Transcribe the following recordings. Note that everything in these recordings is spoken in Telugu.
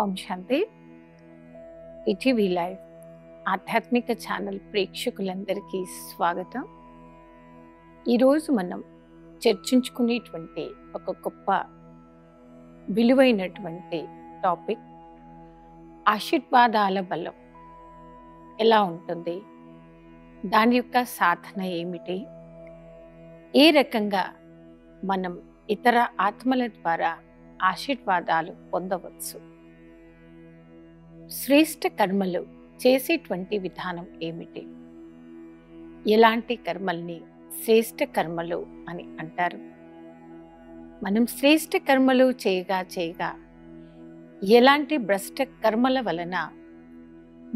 ఓం శాంతి. ఈటీవీ లైవ్ ఆధ్యాత్మిక ఛానల్ ప్రేక్షకులందరికీ స్వాగతం. ఈరోజు మనం చర్చించుకునేటువంటి ఒక గొప్ప విలువైనటువంటి టాపిక్ ఆశీర్వాదాల బలం ఎలా ఉంటుంది, దాని యొక్క సాధన ఏమిటి, ఏ రకంగా మనం ఇతర ఆత్మల ద్వారా ఆశీర్వాదాలు పొందవచ్చు, శ్రేష్ఠ కర్మలు చేసేటువంటి విధానం ఏమిటి, ఎలాంటి కర్మల్ని శ్రేష్ఠ కర్మలు అని అంటారు. మనం శ్రేష్ఠ కర్మలు చేయగా ఎలాంటి భ్రష్ట కర్మల వలన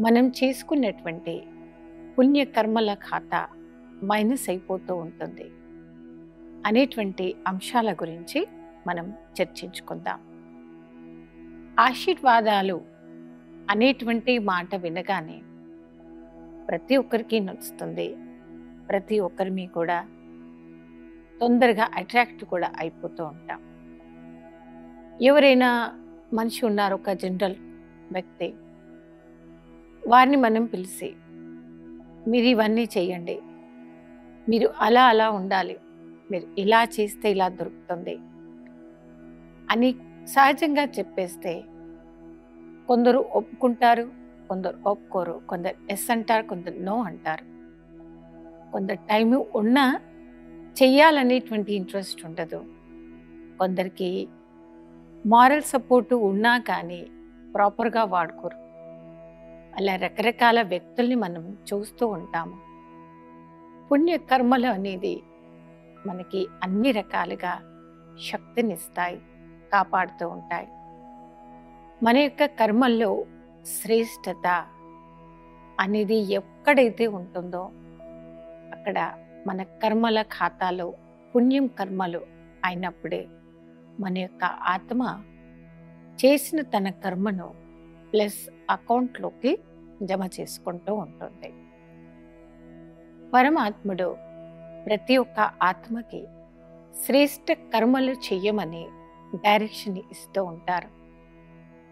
మనం చేసుకున్నటువంటి పుణ్యకర్మల ఖాతా మైనస్ అయిపోతూ ఉంటుంది అనేటువంటి అంశాల గురించి మనం చర్చించుకుందాం. ఆశీర్వాదాలు అనేటువంటి మాట వినగానే ప్రతి ఒక్కరికి నచ్చుతుంది, ప్రతి ఒక్కరిని కూడా తొందరగా అట్రాక్ట్ కూడా అయిపోతూ ఉంటాం. ఎవరైనా మనిషి ఉన్నారు, ఒక జనరల్ వ్యక్తి, వారిని మనం పిలిచి మీరు ఇవన్నీ చేయండి, మీరు అలా ఉండాలి, మీరు ఇలా చేస్తే ఇలా దొరుకుతుంది అని సహజంగా చెప్పేస్తే కొందరు ఒప్పుకుంటారు, కొందరు ఒప్పుకోరు, కొందరు ఎస్ అంటారు, కొందరు నో అంటారు. కొందరు టైము ఉన్నా చెయ్యాలనేటువంటి ఇంట్రెస్ట్ ఉండదు, కొందరికి మారల్ సపోర్టు ఉన్నా కానీ ప్రాపర్గా వాడుకోరు. అలా రకరకాల వ్యక్తుల్ని మనం చూస్తూ ఉంటాము. పుణ్యకర్మలు అనేది మనకి అన్ని రకాలుగా శక్తినిస్తాయి, కాపాడుతూ ఉంటాయి. మన యొక్క కర్మల్లో శ్రేష్టత అనేది ఎక్కడైతే ఉంటుందో అక్కడ మన కర్మల ఖాతాలో పుణ్యం కర్మలు అయినప్పుడే మన యొక్క ఆత్మ చేసిన తన కర్మను ప్లస్ అకౌంట్లోకి జమ చేసుకుంటూ ఉంటుంది. పరమాత్ముడు ప్రతి ఒక్క ఆత్మకి శ్రేష్ఠ కర్మలు చెయ్యమని డైరెక్షన్ ఇస్తూ ఉంటారు,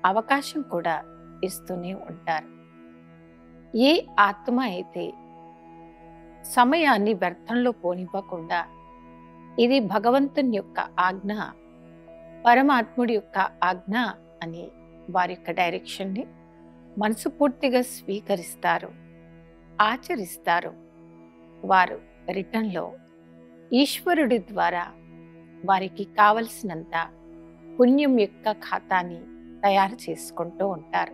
అవకాశం కూడా ఇస్తూనే ఉంటారు. ఏ ఆత్మ అయితే సమయాన్ని వ్యర్థంలో పోనివ్వకుండా ఇది భగవంతుని యొక్క ఆజ్ఞ, పరమాత్ముడి యొక్క ఆజ్ఞ అని వారి యొక్క డైరెక్షన్ని మనసుపూర్తిగా స్వీకరిస్తారు, ఆచరిస్తారు, వారు రిటర్న్లో ఈశ్వరుడి ద్వారా వారికి కావలసినంత పుణ్యం యొక్క ఖాతాని తయారు చేసుకుంటూ ఉంటారు.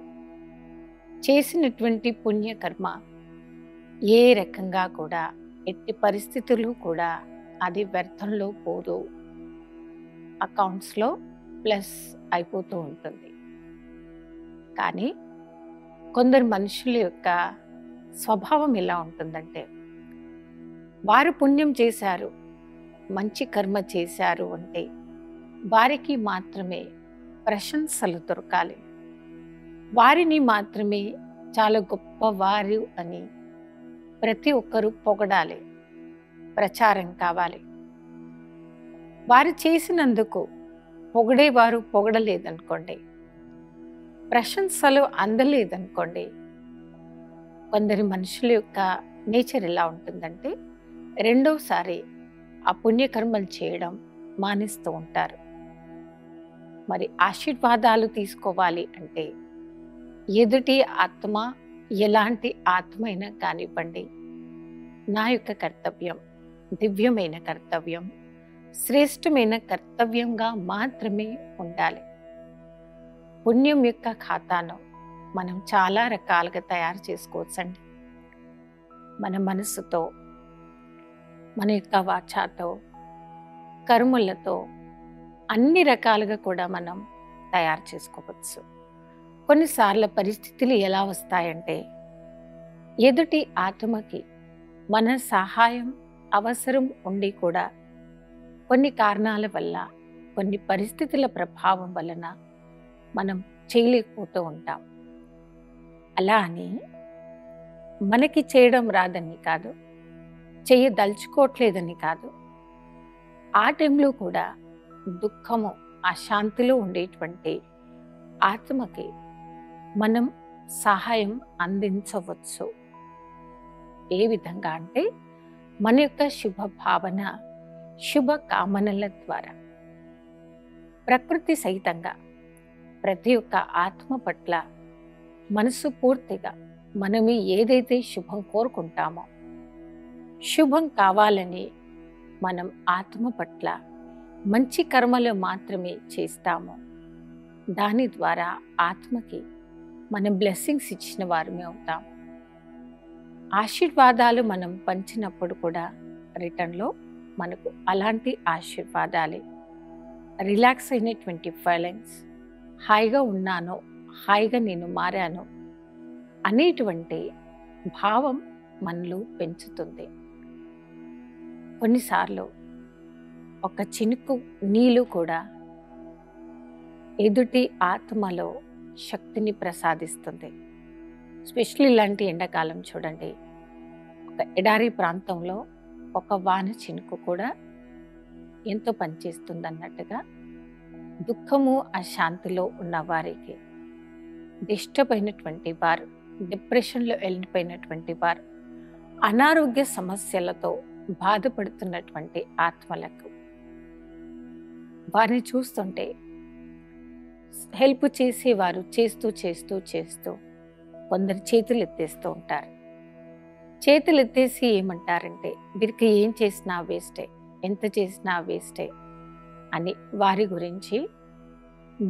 చేసినటువంటి పుణ్యకర్మ ఏ రకంగా కూడా ఎట్టి పరిస్థితులు కూడా అది వ్యర్థంలో పోదు, అకౌంట్స్లో ప్లస్ అయిపోతూ ఉంటుంది. కానీ కొందరు మనుషుల యొక్క స్వభావం ఎలా ఉంటుందంటే, వారు పుణ్యం చేశారు, మంచి కర్మ చేశారు అంటే వారికి మాత్రమే ప్రశంసలు దొరకాలి, వారిని మాత్రమే చాలా గొప్పవారు అని ప్రతి ఒక్కరూ పొగడాలి, ప్రచారం కావాలి. వారు చేసినందుకు పొగిడేవారు పొగడలేదనుకోండి, ప్రశంసలు అందలేదనుకోండి, కొందరి మనుషుల యొక్క నేచర్ ఎలా ఉంటుందంటే రెండోసారి ఆ పుణ్యకర్మలు చేయడం మానేస్తూ ఉంటారు. మరి ఆశీర్వాదాలు తీసుకోవాలి అంటే ఎదుటి ఆత్మ ఎలాంటి ఆత్మ అయినా కానివ్వండి, నా యొక్క కర్తవ్యం దివ్యమైన కర్తవ్యం, శ్రేష్టమైన కర్తవ్యంగా మాత్రమే ఉండాలి. పుణ్యం యొక్క ఖాతాను మనం చాలా రకాలుగా తయారు చేసుకోవచ్చండి. మన మనసుతో, మన యొక్క వాచాతో, కర్మలతో అన్ని రకాలుగా కూడా మనం తయారు చేసుకోవచ్చు. కొన్నిసార్లు పరిస్థితులు ఎలా వస్తాయంటే ఎదుటి ఆత్మకి మన సహాయం అవసరం ఉండి కూడా కొన్ని కారణాల వల్ల, కొన్ని పరిస్థితుల ప్రభావం వలన మనం చేయలేకపోతూ ఉంటాం. అలా అని మనకి చేయడం రాదని కాదు, చేయదలుచుకోవట్లేదని కాదు, ఆ టైంలో కూడా దుఃఖము, అశాంతిలో ఉండేటువంటి ఆత్మకి మనం సహాయం అందించవచ్చు. ఏ విధంగా అంటే మన యొక్క శుభ భావన, శుభ కామనల ద్వారా. ప్రకృతి సహితంగా ప్రతి ఒక్క ఆత్మ పట్ల మనసు పూర్తిగా మనము ఏదైతే శుభం కోరుకుంటామో, శుభం కావాలని మనం ఆత్మ పట్ల మంచి కర్మలు మాత్రమే చేస్తాము. దాని ద్వారా ఆత్మకి మనం బ్లెస్సింగ్స్ ఇచ్చిన వారమే అవుతాం. ఆశీర్వాదాలు మనం పంచినప్పుడు కూడా రిటర్న్లో మనకు అలాంటి ఆశీర్వాదాలే, రిలాక్స్ అయినటువంటి ఫీలింగ్స్, హాయిగా ఉన్నాను, హాయిగా నేను మారాను అనేటువంటి భావం మనలో పెంచుతుంది. కొన్నిసార్లు ఒక చినుకు నీళ్ళు కూడా ఎదుటి ఆత్మలో శక్తిని ప్రసాదిస్తుంది. స్పెషల్లీ ఇలాంటి ఎండాకాలం చూడండి, ఒక ఎడారి ప్రాంతంలో ఒక వాన చినుకు కూడా ఎంతో పనిచేస్తుంది అన్నట్టుగా దుఃఖము అశాంతిలో ఉన్న వారికి, డిస్టర్బ్ అయినటువంటి వారు, డిప్రెషన్లో వెళ్ళిపోయినటువంటి వారు, అనారోగ్య సమస్యలతో బాధపడుతున్నటువంటి ఆత్మలకు వారిని చూస్తుంటే హెల్ప్ చేసేవారు చేస్తూ చేస్తూ చేస్తూ కొందరు చేతులు ఎత్తేస్తూ ఉంటారు. చేతులు ఎత్తేసి ఏమంటారంటే వీరికి ఏం చేసినా వేస్టే, ఎంత చేసినా వేస్టే అని వారి గురించి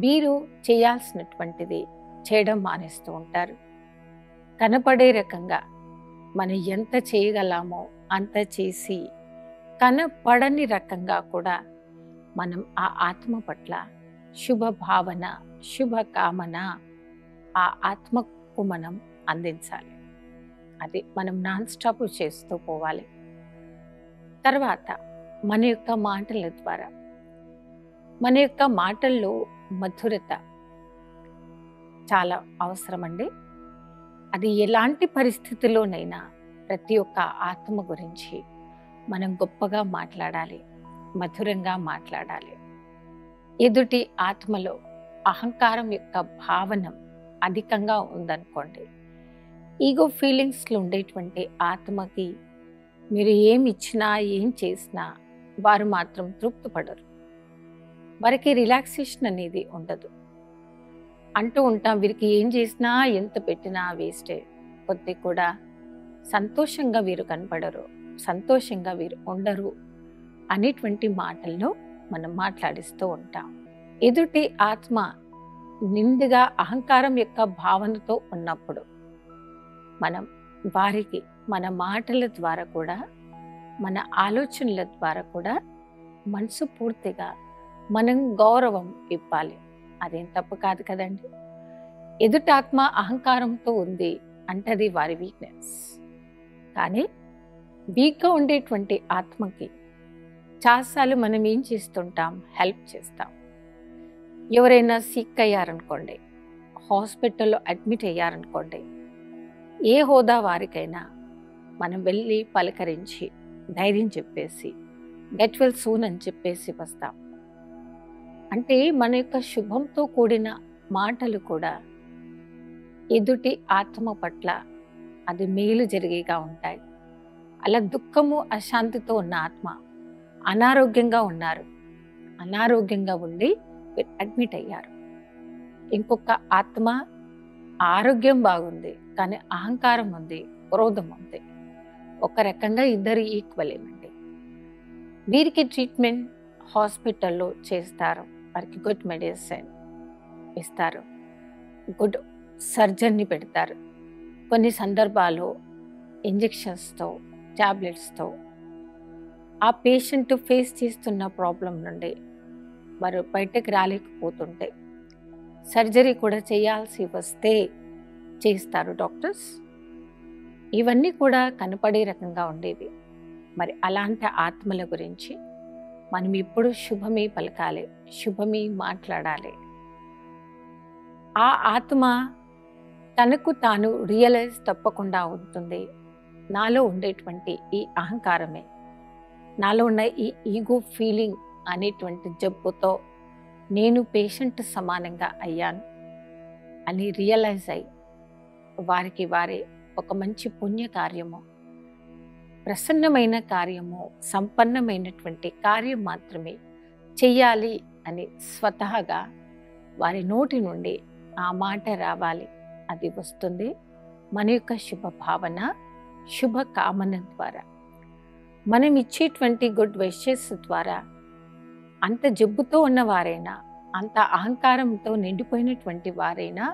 వీరు చేయాల్సినటువంటిది చేయడం మానేస్తూ ఉంటారు. కనపడే రకంగా మనం ఎంత చేయగలమో అంత చేసి, కనపడని రకంగా కూడా మనం ఆ ఆత్మ పట్ల శుభ భావన, శుభ కామన ఆ ఆత్మకు మనం అందించాలి. అది మనం నాన్ స్టాప్ చేస్తూ పోవాలి. తర్వాత మన యొక్క మాటల ద్వారా, మన యొక్క మాటల్లో మధురత చాలా అవసరమండి. అది ఎలాంటి పరిస్థితిలోనైనా ప్రతి ఒక్క ఆత్మ గురించి మనం గొప్పగా మాట్లాడాలి, మధురంగా మాట్లాడాలి. ఎదుటి ఆత్మలో అహంకారం యొక్క భావన అధికంగా ఉందనుకోండి, ఈగో ఫీలింగ్స్లో ఉండేటువంటి ఆత్మకి మీరు ఏమి ఇచ్చినా ఏం చేసినా వారు మాత్రం తృప్తిపడరు. వారికి రిలాక్సేషన్ అనేది ఉండదు. అంటూ ఉంటాం, వీరికి ఏం చేసినా ఎంత పెట్టినా వేస్టే, కొద్ది కూడా సంతోషంగా వీరు కనపడరు, సంతోషంగా వీరు ఉండరు అనేటువంటి మాటల్లో మనం మాట్లాడిస్తూ ఉంటాం. ఎదుటి ఆత్మ నిండుగా అహంకారం యొక్క భావనతో ఉన్నప్పుడు మనం వారికి మన మాటల ద్వారా కూడా, మన ఆలోచనల ద్వారా కూడా మనసు పూర్తిగా మనం గౌరవం ఇవ్వాలి. అదేం తప్పు కాదు కదండి. ఎదుటాత్మ అహంకారంతో ఉంది అంటే అది వారి వీక్నెస్. కానీ వీక్గా ఉండేటువంటి ఆత్మకి చాలాసార్లు మనం ఏం చేస్తుంటాం, హెల్ప్ చేస్తాం. ఎవరైనా సిక్ అయ్యారనుకోండి, హాస్పిటల్లో అడ్మిట్ అయ్యారనుకోండి, ఏ హోదా వారికైనా మనం వెళ్ళి పలకరించి ధైర్యం చెప్పేసి గెట్ వెల్ సూన్ అని చెప్పేసి వస్తాం. అంటే మన యొక్క శుభంతో కూడిన మాటలు కూడా ఎదుటి ఆత్మ పట్ల అది మేలు జరిగేగా ఉంటాయి. అలా దుఃఖము అశాంతితో ఉన్న ఆత్మ అనారోగ్యంగా ఉన్నారు, అనారోగ్యంగా ఉండి అడ్మిట్ అయ్యారు. ఇంకొక ఆత్మ ఆరోగ్యం బాగుంది కానీ అహంకారం ఉంది, క్రోధం ఉంది. ఒక రకంగా ఇద్దరు ఈక్వలేనండి. వీరికి ట్రీట్మెంట్ హాస్పిటల్లో చేస్తారు, వారికి గుడ్ మెడిసిన్ ఇస్తారు, గుడ్ సర్జన్ని పెడతారు. కొన్ని సందర్భాల్లో ఇంజెక్షన్స్తో, ట్యాబ్లెట్స్తో ఆ పేషెంట్ ఫేస్ చేస్తున్న ప్రాబ్లం నుండి వారు బయటకు రాలేకపోతుంటే సర్జరీ కూడా చేయాల్సి వస్తే చేస్తారు డాక్టర్స్. ఇవన్నీ కూడా కనపడే రకంగా ఉండేవి. మరి అలాంటి ఆత్మల గురించి మనం ఇప్పుడు శుభమే పలకాలి, శుభమే మాట్లాడాలి. ఆ ఆత్మ తనకు తాను రియలైజ్ తప్పకుండా అవుతుంది. నాలో ఉండేటువంటి ఈ అహంకారమే, నాలో ఉన్న ఈ ఈగో ఫీలింగ్ అనేటువంటి జబ్బుతో నేను పేషెంట్ సమానంగా అయ్యాను అని రియలైజ్ అయ్యి వారికి వారే ఒక మంచి పుణ్య కార్యము, ప్రసన్నమైన కార్యము, సంపన్నమైనటువంటి కార్యం మాత్రమే చెయ్యాలి అని స్వతహాగా వారి నోటి నుండి ఆ మాట రావాలి. అది వస్తుంది మన యొక్క శుభ భావన, శుభ కామన ద్వారా. మనం ఇచ్చేటువంటి గుడ్ విషెస్ ద్వారా అంత జబ్బుతో ఉన్నవారైనా, అంత అహంకారంతో నిండిపోయినటువంటి వారైనా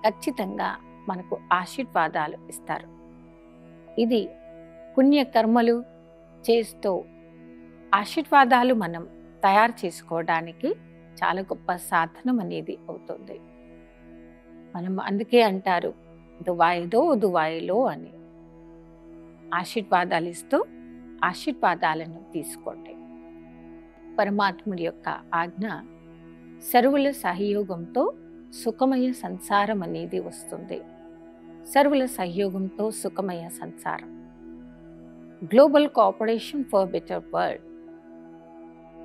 ఖచ్చితంగా మనకు ఆశీర్వాదాలు ఇస్తారు. ఇది పుణ్యకర్మలు చేస్తూ ఆశీర్వాదాలు మనం తయారు చేసుకోవడానికి చాలా గొప్ప సాధనం అనేది అవుతుంది. మనం అందుకే అంటారు దువాయిదో దువాయిలో అని. ఆశీర్వాదాలు ఇస్తూ ఆశీర్వాదాలను తీసుకోండి. పరమాత్ముడి యొక్క ఆజ్ఞ సర్వుల సహయోగంతో సుఖమయ సంసారం అనేది వస్తుంది. సర్వుల సహయోగంతో సుఖమయ సంసారం, global cooperation for better world.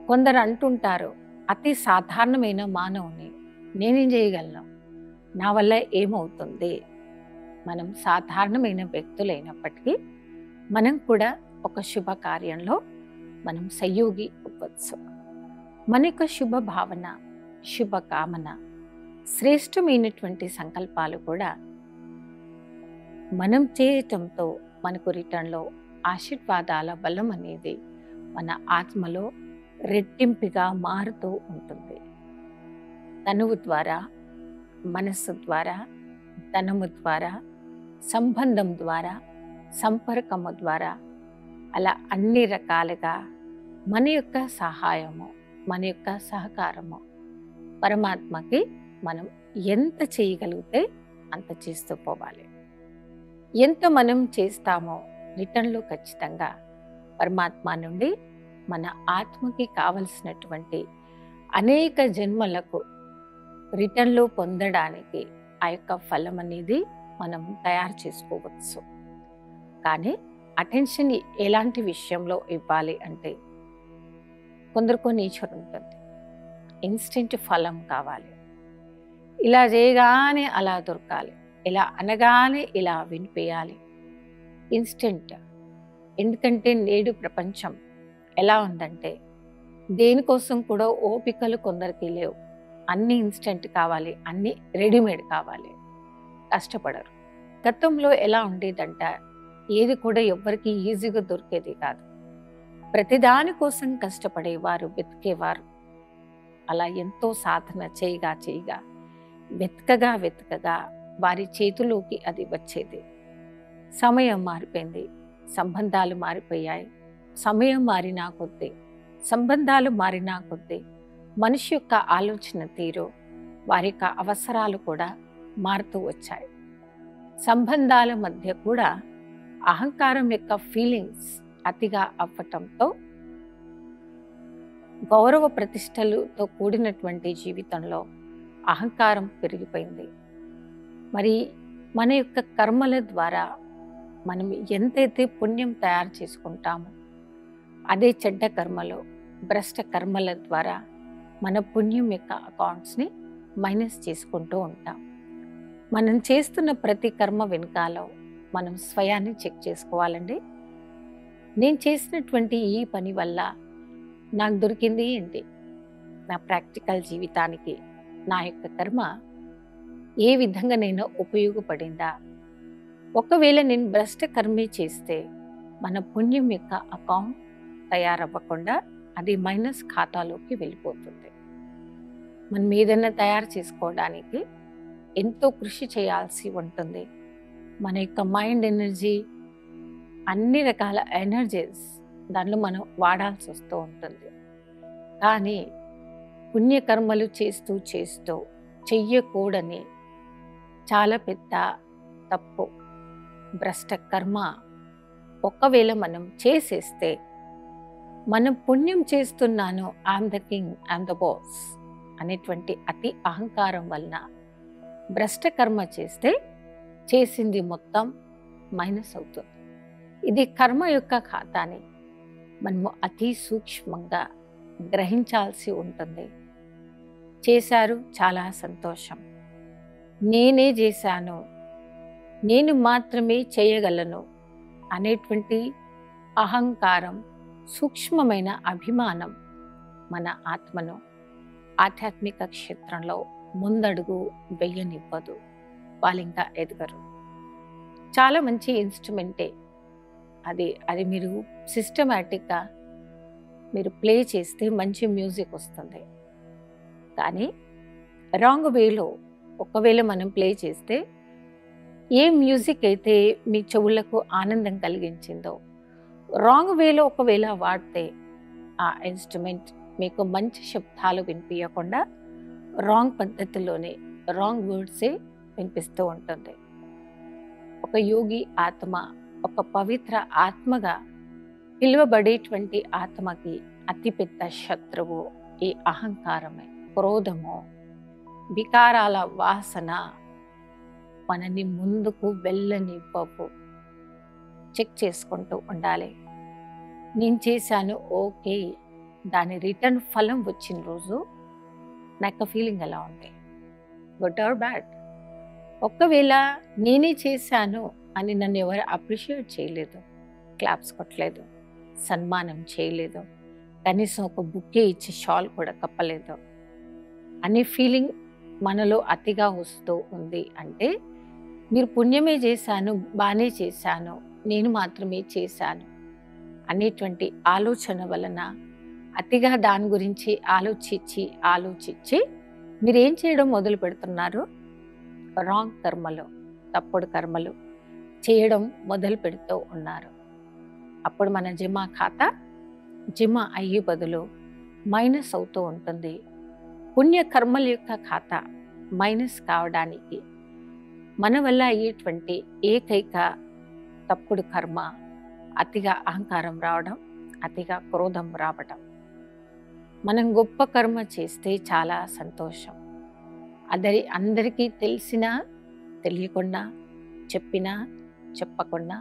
కొందరు అంటుంటారు, అతి సాధారణమైన మానవుని నేనేం చేయగలను, నా వల్ల ఏమవుతుంది. మనం సాధారణమైన వ్యక్తులైనప్పటికీ మనం కూడా ఒక శుభ కార్యంలో మనం సహయోగి అవ్వచ్చు. మన యొక్క శుభ భావన, శుభ కామన, శ్రేష్టమైనటువంటి సంకల్పాలు కూడా మనం చేయటంతో మనకు రిటర్న్లో ఆశీర్వాదాల బలం అనేది మన ఆత్మలో రెట్టింపుగా మారుతూ ఉంటుంది. తనువు ద్వారా, మనస్సు ద్వారా, ధనము ద్వారా, సంబంధం ద్వారా, సంపర్కము ద్వారా, అలా అన్ని రకాలుగా మన యొక్క సహాయము, మన యొక్క సహకారము పరమాత్మకి మనం ఎంత చేయగలిగితే అంత చేస్తూ పోవాలి. ఎంత మనం చేస్తామో రిటర్న్లో ఖచ్చితంగా పరమాత్మ నుండి మన ఆత్మకి కావలసినటువంటి అనేక జన్మలకు రిటర్న్లో పొందడానికి ఆ యొక్క ఫలం అనేది మనం తయారు చేసుకోవచ్చు. కానీ అటెన్షన్ ఎలాంటి విషయంలో ఇవ్వాలి అంటే, కొందరికి నేచర్ ఉంటుంది, ఇన్స్టెంట్ ఫలం కావాలి. ఇలా చేయగానే అలా దొరకాలి, ఇలా అనగానే ఇలా వినిపించాలి, ఇన్స్టెంట్. ఎందుకంటే నేడు ప్రపంచం ఎలా ఉందంటే దేనికోసం కూడా ఓపికలు కొందరికి లేవు. అన్నీ ఇన్స్టెంట్ కావాలి, అన్నీ రెడీమేడ్ కావాలి, కష్టపడరు. గతంలో ఎలా ఉండేదంట, ఏది కూడా ఎవ్వరికి ఈజీగా దొరికేది కాదు. ప్రతిదాని కోసం కష్టపడేవారు, వెతికేవారు. అలా ఎంతో సాధన చేయగా చేయగా వెతకగా వెతకగా వారి చేతిలోకి అది వచ్చేది. సమయం మారిపోయింది, సంబంధాలు మారిపోయాయి. సమయం మారినా కొద్దీ, సంబంధాలు మారినా కొద్దీ మనిషి యొక్క ఆలోచన తీరు, వారి యొక్క అవసరాలు కూడా మారుతూ వచ్చాయి. సంబంధాల మధ్య కూడా అహంకారం యొక్క ఫీలింగ్స్ అతిగా అవ్వటంతో గౌరవ ప్రతిష్టలతో కూడినటువంటి జీవితంలో అహంకారం పెరిగిపోయింది. మరి మన యొక్క కర్మల ద్వారా మనం ఎంతైతే పుణ్యం తయారు చేసుకుంటామో, అదే చెడ్డ కర్మలో, భ్రష్ట కర్మల ద్వారా మన పుణ్యం యొక్క అకౌంట్స్ని మైనస్ చేసుకుంటూ ఉంటాం. మనం చేస్తున్న ప్రతి కర్మ వెనుకాల మనం స్వయాన్ని చెక్ చేసుకోవాలండి. నేను చేసినటువంటి ఈ పని వల్ల నాకు దొరికింది ఏంటి, నా ప్రాక్టికల్ జీవితానికి నా యొక్క కర్మ ఏ విధంగా నేను ఉపయోగపడిందా. ఒకవేళ నేను భ్రష్ట కర్మే చేస్తే మన పుణ్యం యొక్క అకౌంట్ తయారవ్వకుండా అది మైనస్ ఖాతాలోకి వెళ్ళిపోతుంది. మనం ఏదైనా తయారు చేసుకోవడానికి ఎంతో కృషి చేయాల్సి ఉంటుంది. మన యొక్క మైండ్ ఎనర్జీ, అన్ని రకాల ఎనర్జీస్ దానిలో మనం వాడాల్సి వస్తూ ఉంటుంది. కానీ పుణ్యకర్మలు చేస్తూ చేస్తూ చెయ్యకూడని చాలా పెద్ద తప్పు, భ్రష్ట కర్మ ఒకవేళ మనం చేసేస్తే, మనం పుణ్యం చేస్తున్నాను, I'm the king, I'm the boss అనేటువంటి అతి అహంకారం వలన భ్రష్ట కర్మ చేస్తే చేసింది మొత్తం మైనస్ అవుతుంది. ఇది కర్మ యొక్క ఖాతాని మనము అతి సూక్ష్మంగా గ్రహించాల్సి ఉంటుంది. చేశారు, చాలా సంతోషం. నేనే చేశాను, నేను మాత్రమే చేయగలను అనేటువంటి అహంకారం, సూక్ష్మమైన అభిమానం మన ఆత్మను ఆధ్యాత్మిక క్షేత్రంలో ముందడుగు వెయ్యనివ్వదు. వాళ్ళు ఇంకా ఎదగరు. చాలా మంచి ఇన్స్ట్రుమెంటే అది. అది మీరు సిస్టమేటిక్గా మీరు ప్లే చేస్తే మంచి మ్యూజిక్ వస్తుంది. కానీ రాంగ్ వేలో ఒకవేళ మనం ప్లే చేస్తే, ఏ మ్యూజిక్ అయితే మీ చెవులకు ఆనందం కలిగించిందో, రాంగ్ వేలో ఒకవేళ వాడితే ఆ ఇన్స్ట్రుమెంట్ మీకు మంచి శబ్దాలు వినిపించకుండా రాంగ్ పద్ధతిలోనే రాంగ్ వర్డ్సే వినిపిస్తూ ఉంటుంది. ఒక యోగి ఆత్మ, ఒక పవిత్ర ఆత్మగా పిలువబడేటువంటి ఆత్మకి అతిపెద్ద శత్రువు ఈ అహంకారమే, క్రోధము, వికారాల వాసన మనని ముందుకు వెళ్ళనివ్వవు. చెక్ చేసుకుంటూ ఉండాలి. నేను చేశాను, ఓకే, దాని రిటర్న్ ఫలం వచ్చిన రోజు నాకు ఫీలింగ్ ఎలా ఉంది, గుడ్ ఆర్ బ్యాడ్. ఒకవేళ నేనే చేశాను అని నన్ను ఎవరు అప్రిషియేట్ చేయలేదు, క్లాప్స్ కొట్టలేదు, సన్మానం చేయలేదు, కనీసం ఒక బుక్కే ఇచ్చి షాల్ కూడా కప్పలేదు అనే ఫీలింగ్ మనలో అతిగా వస్తూ ఉంది అంటే, మీరు పుణ్యమే చేశాను, బాగానే చేశాను, నేను మాత్రమే చేశాను అనేటువంటి ఆలోచన వలన అతిగా దాని గురించి ఆలోచించి మీరేం చేయడం మొదలు పెడుతున్నారు? రాంగ్ కర్మలు, తప్పుడు కర్మలు చేయడం మొదలు పెడుతూ ఉన్నారు. అప్పుడు మన జమా ఖాతా జమా అయ్యే బదులు మైనస్ అవుతూ ఉంటుంది. పుణ్యకర్మల యొక్క ఖాతా మైనస్ కావడానికి మన వల్ల అయ్యేటువంటి ఏకైక తప్పుడు కర్మ అతిగా అహంకారం రావడం, అతిగా క్రోధం రావడం. మనం గొప్ప కర్మ చేస్తే చాలా సంతోషం. అది అందరికీ తెలిసినా తెలియకుండా, చెప్పినా చెప్పకుండా,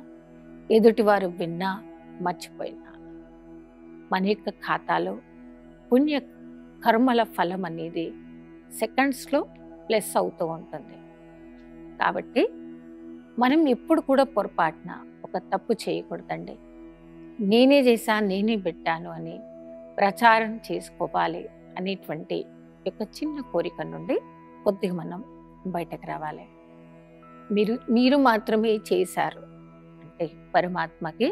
ఎదుటివారు విన్నా మర్చిపోయినా, మన యొక్క ఖాతాలో పుణ్య కర్మల ఫలం అనేది సెకండ్స్లో ప్లస్ అవుతూ ఉంటుంది. కాబట్టి మనం ఎప్పుడు కూడా పొరపాటున ఒక తప్పు చేయకూడదండి. నేనే చేశాను, నేనే పెట్టాను అని ప్రచారం చేసుకోవాలి అనేటువంటి ఒక చిన్న కోరిక నుండి కొద్దిగా మనం బయటకు రావాలి. మీరు మాత్రమే చేశారు అంటే పరమాత్మకి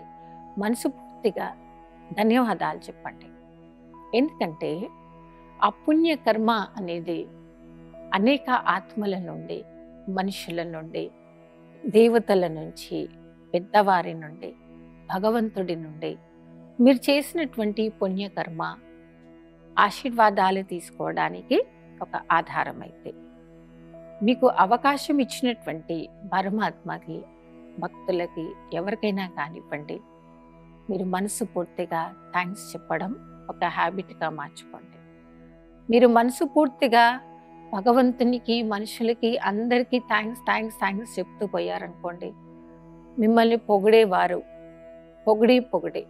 మనస్ఫూర్తిగా ధన్యవాదాలు చెప్పండి. ఎందుకంటే ఆ పుణ్య కర్మ అనేది అనేక ఆత్మల నుండి, మనుషుల నుండి, దేవతల నుంచి, పెద్దవారి నుండి, భగవంతుడి నుండి మీరు చేసినటువంటి పుణ్యకర్మ ఆశీర్వాదాలు తీసుకోవడానికి ఒక ఆధారం అయితే, మీకు అవకాశం ఇచ్చినటువంటి పరమాత్మకి, భక్తులకి, ఎవరికైనా కానివ్వండి, మీరు మనసు పూర్తిగా థ్యాంక్స్ చెప్పడం ఒక హ్యాబిట్గా మార్చుకోండి. మీరు మనసు పూర్తిగా భగవంతునికి, మనుషులకి, అందరికీ థ్యాంక్స్ చెప్తూ పోయారనుకోండి, మిమ్మల్ని పొగిడేవారు పొగిడి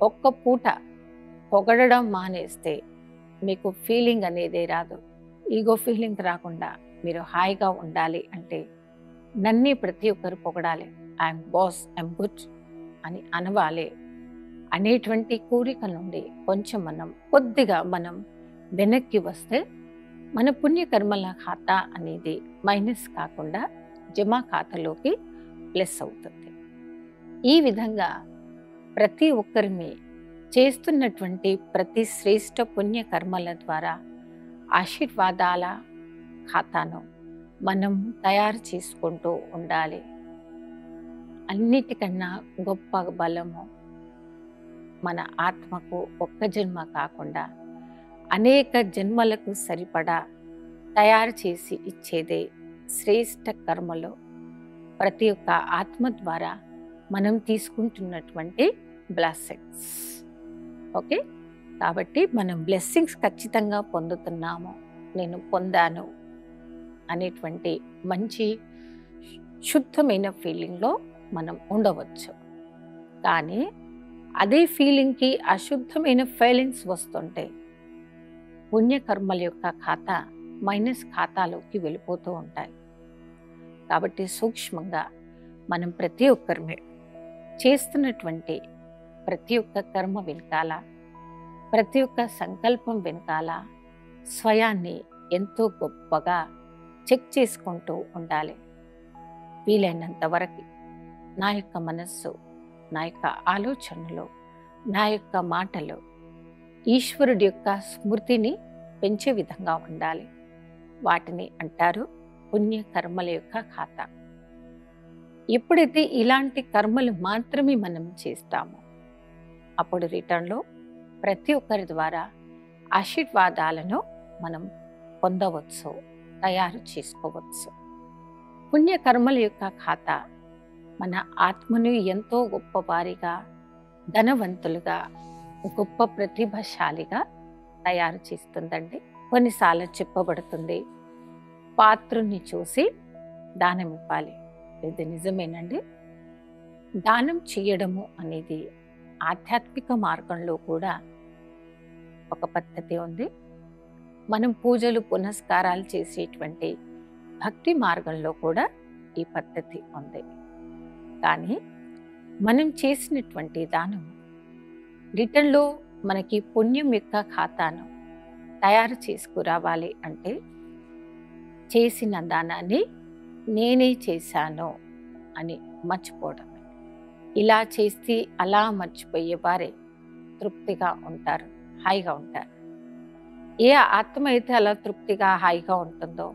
ఒక్క పూట పొగడడం మానేస్తే మీకు ఫీలింగ్ అనేది రాదు. ఈగో ఫీలింగ్ రాకుండా మీరు హాయిగా ఉండాలి అంటే నన్నే ప్రతి ఒక్కరు పొగడాలి, ఐఎమ్ బాస్, ఐఎమ్ గుడ్ అని అనవాలి అనేటువంటి కోరిక నుండి కొంచెం కొద్దిగా మనం వెనక్కి వస్తే మన పుణ్యకర్మల ఖాతా అనేది మైనస్ కాకుండా జమా ఖాతాలోకి ప్లస్ అవుతుంది. ఈ విధంగా ప్రతి ఒక్కరిని చేస్తున్నటువంటి ప్రతి శ్రేష్ఠ పుణ్యకర్మల ద్వారా ఆశీర్వాదాల ఖాతాను మనం తయారు చేసుకుంటూ ఉండాలి. అన్నిటికన్నా గొప్ప బలము మన ఆత్మకు ఒక్క జన్మ కాకుండా అనేక జన్మలకు సరిపడా తయారు చేసి ఇచ్చేదే శ్రేష్ఠ కర్మలో ప్రతి ఒక్క ఆత్మ ద్వారా మనం తీసుకుంటున్నటువంటి బ్లెస్సింగ్స్. ఓకే, కాబట్టి మనం బ్లెస్సింగ్స్ ఖచ్చితంగా పొందుతున్నాము, నేను పొందాను అనేటువంటి మంచి శుద్ధమైన ఫీలింగ్లో మనం ఉండవచ్చు. కానీ అదే ఫీలింగ్కి అశుద్ధమైన ఫీలింగ్స్ వస్తుంటే పుణ్యకర్మల యొక్క ఖాతా మైనస్ ఖాతాలోకి వెళ్ళిపోతూ ఉంటాయి. కాబట్టి సూక్ష్మంగా మనం ప్రతి ఒక్కరిమే చేస్తున్నటువంటి ప్రతి ఒక్క కర్మ వెనకాల, ప్రతి ఒక్క సంకల్పం వెనకాల స్వయాన్ని ఎంతో గొప్పగా చెక్ చేసుకుంటూ ఉండాలి. వీలైనంత వరకు నా యొక్క మనస్సు, నా యొక్క ఆలోచనలు, నా యొక్క మాటలు ఈశ్వరుడి యొక్క స్మృతిని పెంచే విధంగా ఉండాలి. వాటిని అంటారు పుణ్య కర్మల యొక్క ఖాతా. ఎప్పుడైతే ఇలాంటి కర్మలు మాత్రమే మనం చేస్తామో అప్పుడు రిటర్న్లో ప్రతి ఒక్కరి ద్వారా ఆశీర్వాదాలను మనం పొందవచ్చు, తయారు చేసుకోవచ్చు. పుణ్యకర్మల యొక్క ఖాతా మన ఆత్మను ఎంతో గొప్పవారిగా, ధనవంతులుగా, గొప్ప ప్రతిభాశాలిగా తయారు చేస్తుందండి. కొన్నిసార్లు చెప్పబడుతుంది, పాత్రుని చూసి దానం ఇవ్వాలి. ఇది నిజమేనండి. దానం చేయడము అనేది ఆధ్యాత్మిక మార్గంలో కూడా ఒక పద్ధతి ఉంది. మనం పూజలు పునస్కారాలు చేసేటువంటి భక్తి మార్గంలో కూడా ఈ పద్ధతి ఉంది. కానీ మనం చేసినటువంటి దానం రిటర్న్లో మనకి పుణ్యం యొక్క ఖాతాను తయారు చేసుకురావాలి అంటే చేసిన దానాన్ని నేనే చేశాను అని మర్చిపోవడమే. ఇలా చేస్తే అలా మర్చిపోయే వారే తృప్తిగా ఉంటారు, హాయిగా ఉంటారు. ఏ ఆత్మ అయితే అలా తృప్తిగా హాయిగా ఉంటుందో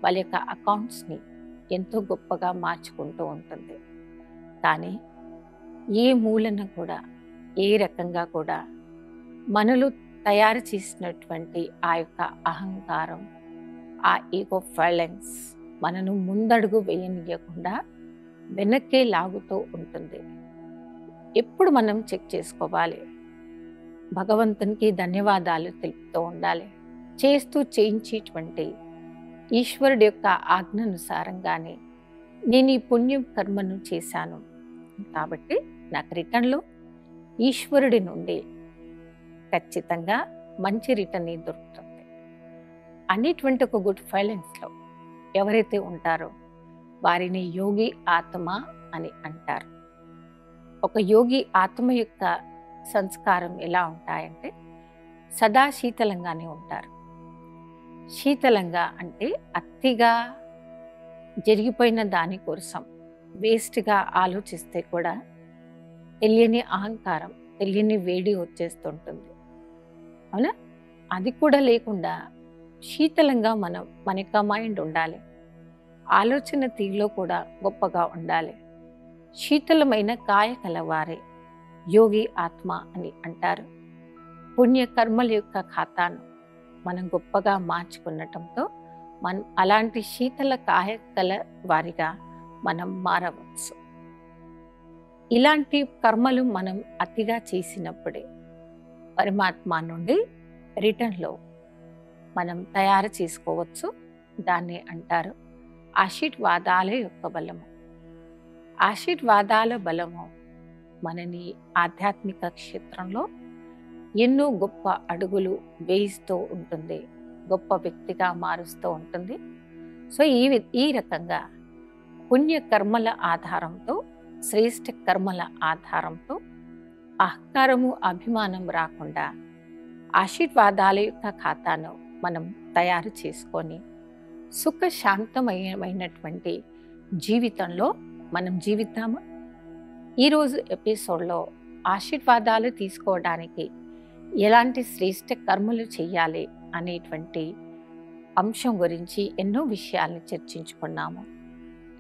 వాళ్ళ యొక్క అకౌంట్స్ని ఎంతో గొప్పగా మార్చుకుంటూ ఉంటుంది. కానీ ఏ మూలన కూడా, ఏ రకంగా కూడా మనలో తయారు చేసినటువంటి ఆ యొక్క అహంకారం, ఆ ఈగో ఫైలెన్స్ మనను ముందడుగు వేయనీయకుండా వెనక్కే లాగుతూ ఉంటుంది. ఎప్పుడు మనం చెక్ చేసుకోవాలి, భగవంతునికి ధన్యవాదాలు తెలుపుతూ ఉండాలి. చేస్తూ చేయించేటువంటి ఈశ్వరుడి యొక్క ఆజ్ఞానుసారంగానే నేను ఈ పుణ్యం కర్మను చేశాను కాబట్టి నాకు రిటర్న్లో ఈశ్వరుడి నుండి ఖచ్చితంగా మంచి రిటర్న్ దొరుకుతుంది అనేటువంటి ఒక గుడ్ ఫైలెన్స్లో ఎవరైతే ఉంటారో వారిని యోగి ఆత్మ అని అంటారు. ఒక యోగి ఆత్మ యొక్క సంస్కారం ఎలా ఉంటాయంటే సదా శీతలంగానే ఉంటారు. శీతలంగా అంటే అతిగా జరిగిపోయిన దాని కోసం వేస్ట్గా ఆలోచిస్తే కూడా తెలియని అహంకారం, తెలియని వేడి వచ్చేస్తుంటుంది. అవునా? అది కూడా లేకుండా శీతలంగా మన యొక్క మైండ్ ఉండాలి. ఆలోచన తీరులో కూడా గొప్పగా ఉండాలి. శీతలమైన కాయ కలవారే యోగి ఆత్మ అని అంటారు. పుణ్యకర్మల యొక్క ఖాతాను మనం గొప్పగా మార్చుకునటంతో మనం అలాంటి శీతల కాయ కల వారిగా మనం మారవచ్చు. ఇలాంటి కర్మలు మనం అతిగా చేసినప్పుడే పరమాత్మ నుండి రిటర్న్లో మనం తయారు చేసుకోవచ్చు. దాన్ని అంటారు ఆశీర్వాదాల యొక్క బలము. ఆశీర్వాదాల బలము మనని ఆధ్యాత్మిక క్షేత్రంలో ఎన్నో గొప్ప అడుగులు వేయిస్తూ ఉంటుంది, గొప్ప వ్యక్తిగా మారుస్తూ ఉంటుంది. సో ఈ రకంగా పుణ్యకర్మల ఆధారంతో, శ్రేష్ఠ కర్మల ఆధారంతో అహంకారము, అభిమానం రాకుండా ఆశీర్వాదాల యొక్క ఖాతాను మనం తయారు చేసుకొని సుఖశాంతమైనటువంటి జీవితంలో మనం జీవితాము. ఈరోజు ఎపిసోడ్లో ఆశీర్వాదాలు తీసుకోవడానికి ఎలాంటి శ్రేష్ఠ కర్మలు చేయాలి అనేటువంటి అంశం గురించి ఎన్నో విషయాలను చర్చించుకున్నాము.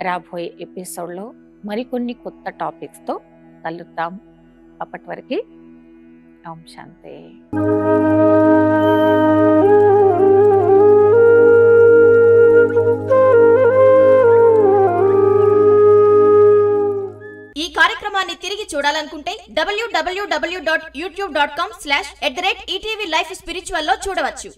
రాబోయే ఎపిసోడ్లో మరికొన్ని కొత్త టాపిక్స్తో కలుద్దాం. అప్పటి వరకు ఓం శాంతి. ఈ కార్యక్రమాన్ని తిరిగి చూడాలనుకుంటే www.youtube.com/ETV Life Spiritual లో చూడవచ్చు.